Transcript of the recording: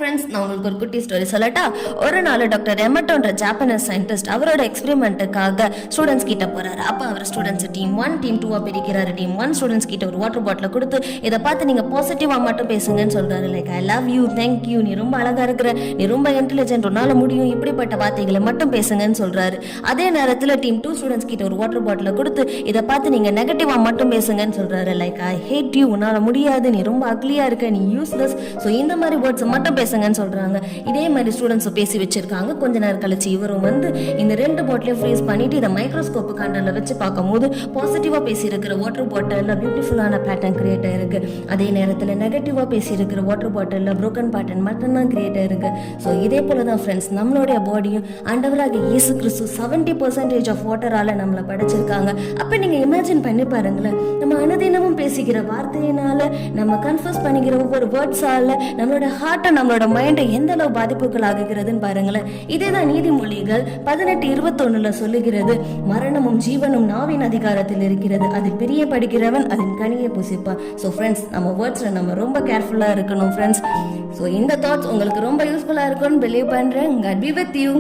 Friends, நான் உங்களுக்கு ஒரு குட்டி ஸ்டோரி சொல்லட்டா. ஒரு நாள் டாக்டர் எமட்டோன்ற ஜாப்பனீஸ் சயின்டிஸ்ட் அவரோட எக்ஸ்பெரிமெண்ட்டுக்காக ஸ்டூடெண்ட்ஸ் கிட்ட போறாரு. அப்போ அவர் ஸ்டூடெண்ட்ஸ் டீம் 1 டீம் 2 பிரிக்கிறாரு. டீம் 1 ஸ்டூடெண்ட்ஸ் கிட்ட ஒரு வாட்டர் பாட்டில் கொடுத்து இதை பார்த்து நீங்க பாசிட்டிவா மட்டும் பேசுங்கன்னு சொல்றாரு. Like I love you, thank you, நீ ரொம்ப அழகா இருக்கிற, நீ ரொம்ப இன்டெலிஜென்ட், உன்னால முடியும், இப்படிப்பட்ட வார்த்தைகளை மட்டும் பேசுங்கன்னு சொல்றாரு. அதே நேரத்தில் டீம் 2 ஸ்டூடெண்ட்ஸ் கிட்ட ஒரு வாட்டர் பாட்டில் கொடுத்து இதை பார்த்து நீங்க நெகட்டிவா மட்டும் பேசுங்கன்னு சொல்றாரு. லைக் ஐ ஹேட் யூ, உன்னால முடியாது, நீ ரொம்ப அக்லியா இருக்க, நீ யூஸ்லெஸ், ஸோ இந்த மாதிரி வேர்ட்ஸ் மட்டும் பேசுங்கன்னு சொல்றாங்க. இதே மாதிரி ஸ்டூடெண்ட்ஸ் பேசி வச்சிருக்காங்க. கொஞ்ச நேரம் கழிச்சு இவரும் வந்து இந்த 2 பாட்டிலையும் ஃப்ரீஸ் பண்ணிட்டு இதை மைக்ரோஸ்கோப் கண்டல வச்சு பார்க்கும்போது பாசிட்டிவா பேசி இருக்கிற வாட்டர் பாட்டில் பியூட்டிஃபுல்லான பேட்டர்ன் கிரியேட் ஆயிருக்கு. அதே நேரத்தில் நெகட்டிவா பேசி இருக்கிற வாட்டர் பாட்டில் புரோக்கன் பேட்டர்ன் மட்டும்தான் கிரியேட் ஆயிருக்கு. ஸோ இதே போல தான் ஃப்ரெண்ட்ஸ், நம்மளுடைய பாடியும் ஆண்டவராக இயேசு கிறிஸ்து 70% ஆஃப் வாட்டரால நம்மளை படைச்சிருக்காங்க. அப்ப நீங்க இமேஜின் பண்ணி பாருங்களேன், நம்ம அனுதினமும் பேசிக்கிற வார்த்தையினால, நம்ம கன்ஃபர்ஸ் பண்ணிக்கிற ஒவ்வொரு வேர்ட்ஸால நம்மளோட ஹார்ட்டை, நம்மளோட மைண்டை எந்த அளவு பாதிப்புகள் ஆகுகிறதுன்னு பாருங்களேன். இதேதான் நீதிமொழிகள் 18:21 சொல்லுகிறது, மரணமும் ஜீவனும் நாவின் அதிகாரத்தில் இருக்கிறது, அதில் பிரியப்படுகிறவன் அதன் கனியை புசிப்பான். ஸோ ஃப்ரெண்ட்ஸ், நம்ம வேர்ட்ஸ்ல நம்ம ரொம்ப கேர்ஃபுல்லா இருக்கணும் ஃப்ரெண்ட்ஸ். ஸோ இந்த தாட்ஸ் உங்களுக்கு ரொம்ப யூஸ்ஃபுல்லா இருக்கும்னு பிலீவ் பண்றேன். God be with you.